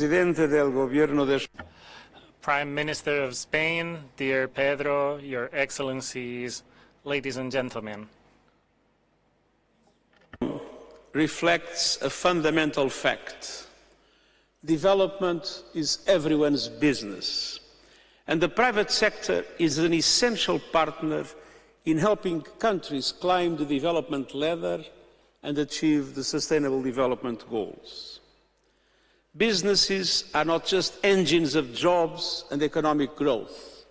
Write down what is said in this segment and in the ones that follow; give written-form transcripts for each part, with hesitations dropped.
Presidente del Gobierno de Prime Minister of Spain, dear Pedro, Your Excellencies, ladies and gentlemen. reflects a fundamental fact. Development is everyone's business, and the private sector is an essential partner in helping countries climb the development ladder and achieve the Sustainable Development Goals. Businesses are not just engines of jobs and economic growth.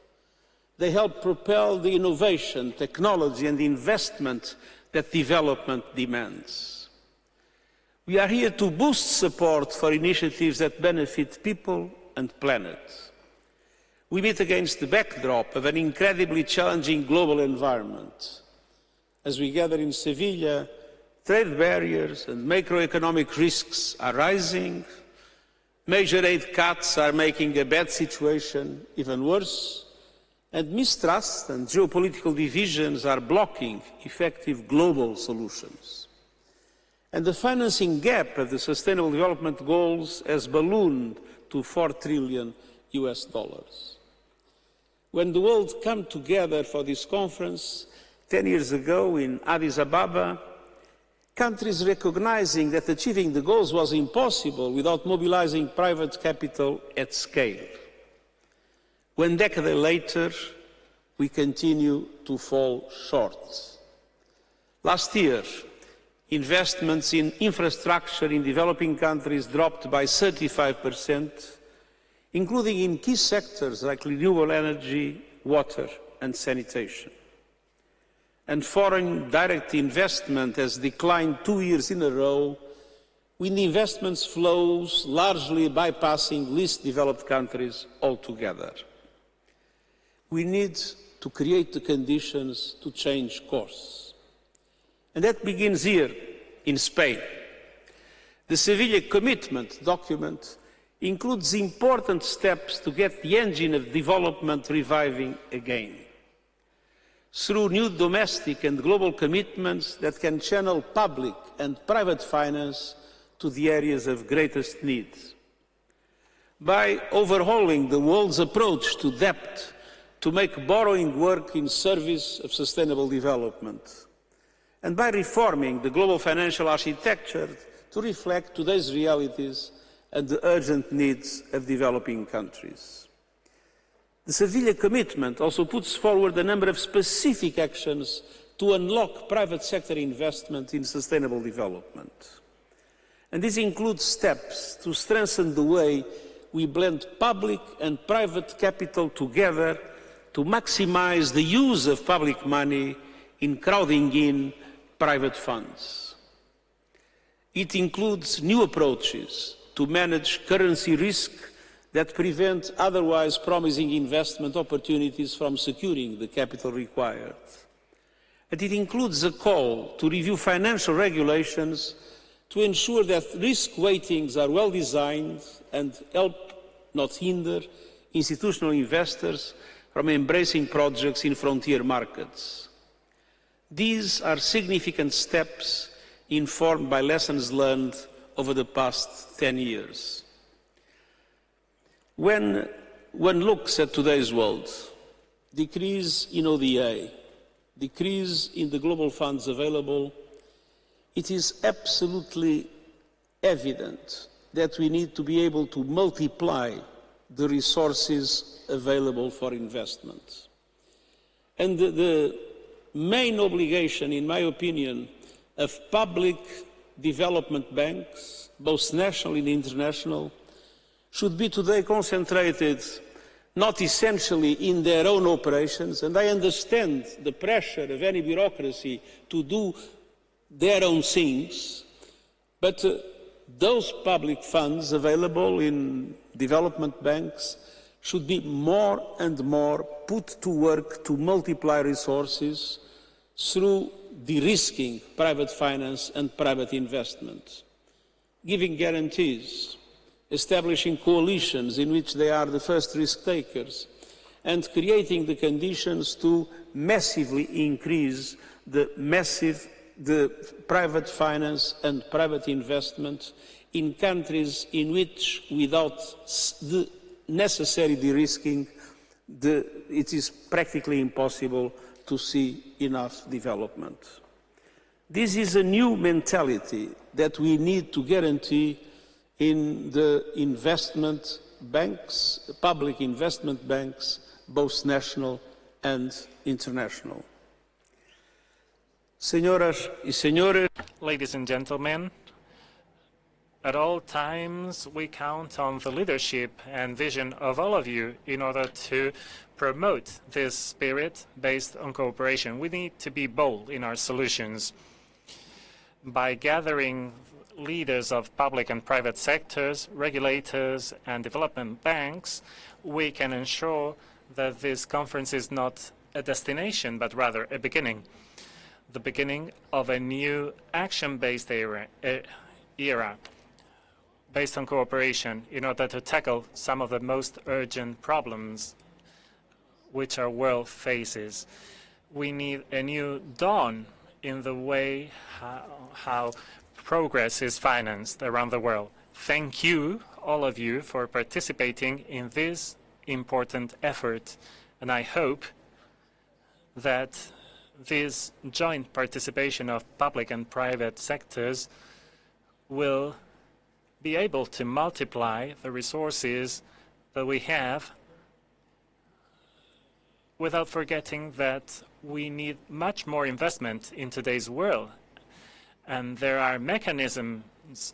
They help propel the innovation, technology and investment that development demands. We are here to boost support for initiatives that benefit people and planet. We meet against the backdrop of an incredibly challenging global environment. As we gather in Sevilla, trade barriers and macroeconomic risks are rising. Major aid cuts are making a bad situation even worse, and mistrust and geopolitical divisions are blocking effective global solutions. And the financing gap of the Sustainable Development Goals has ballooned to $4 trillion. When the world came together for this conference 10 years ago in Addis Ababa, countries recognizing that achieving the goals was impossible without mobilizing private capital at scale. 1 decade later, we continue to fall short. Last year, investments in infrastructure in developing countries dropped by 35%, including in key sectors like renewable energy, water and sanitation. And foreign direct investment has declined 2 years in a row, with investments flows largely bypassing least developed countries altogether. We need to create the conditions to change course. And that begins here in Spain. The Sevilla commitment document includes important steps to get the engine of development reviving again, through new domestic and global commitments that can channel public and private finance to the areas of greatest need. By overhauling the world's approach to debt to make borrowing work in service of sustainable development, and by reforming the global financial architecture to reflect today's realities and the urgent needs of developing countries. The Sevilla commitment also puts forward a number of specific actions to unlock private sector investment in sustainable development. And this includes steps to strengthen the way we blend public and private capital together to maximize the use of public money in crowding in private funds. It includes new approaches to manage currency risk that prevent otherwise promising investment opportunities from securing the capital required. And it includes a call to review financial regulations to ensure that risk weightings are well designed and help, not hinder, institutional investors from embracing projects in frontier markets. These are significant steps informed by lessons learned over the past 10 years. When one looks at today's world, decrease in ODA, decrease in the global funds available, it is absolutely evident that we need to be able to multiply the resources available for investment. And the main obligation, in my opinion, of public development banks, both national and international, should be today concentrated not essentially in their own operations, and I understand the pressure of any bureaucracy to do their own things, but those public funds available in development banks should be more and more put to work to multiply resources through de-risking private finance and private investment, giving guarantees, establishing coalitions in which they are the first risk takers, and creating the conditions to massively increase the private finance and private investment in countries in which, without the necessary de-risking, it is practically impossible to see enough development. This is a new mentality that we need to guarantee in the investment banks, public investment banks, both national and international. Señoras y señores, Ladies and gentlemen, at all times we count on the leadership and vision of all of you in order to promote this spirit based on cooperation. We need to be bold in our solutions. By gathering leaders of public and private sectors, regulators and development banks, we can ensure that this conference is not a destination, but rather a beginning. The beginning of a new action-based era based on cooperation in order to tackle some of the most urgent problems which our world faces. We need a new dawn in the way how progress is financed around the world. Thank you, all of you, for participating in this important effort, and I hope that this joint participation of public and private sectors will be able to multiply the resources that we have, without forgetting that we need much more investment in today's world. And there are mechanisms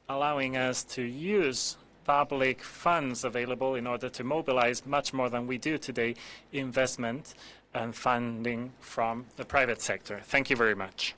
allowing us to use public funds available in order to mobilize much more than we do today, investment and funding from the private sector. Thank you very much.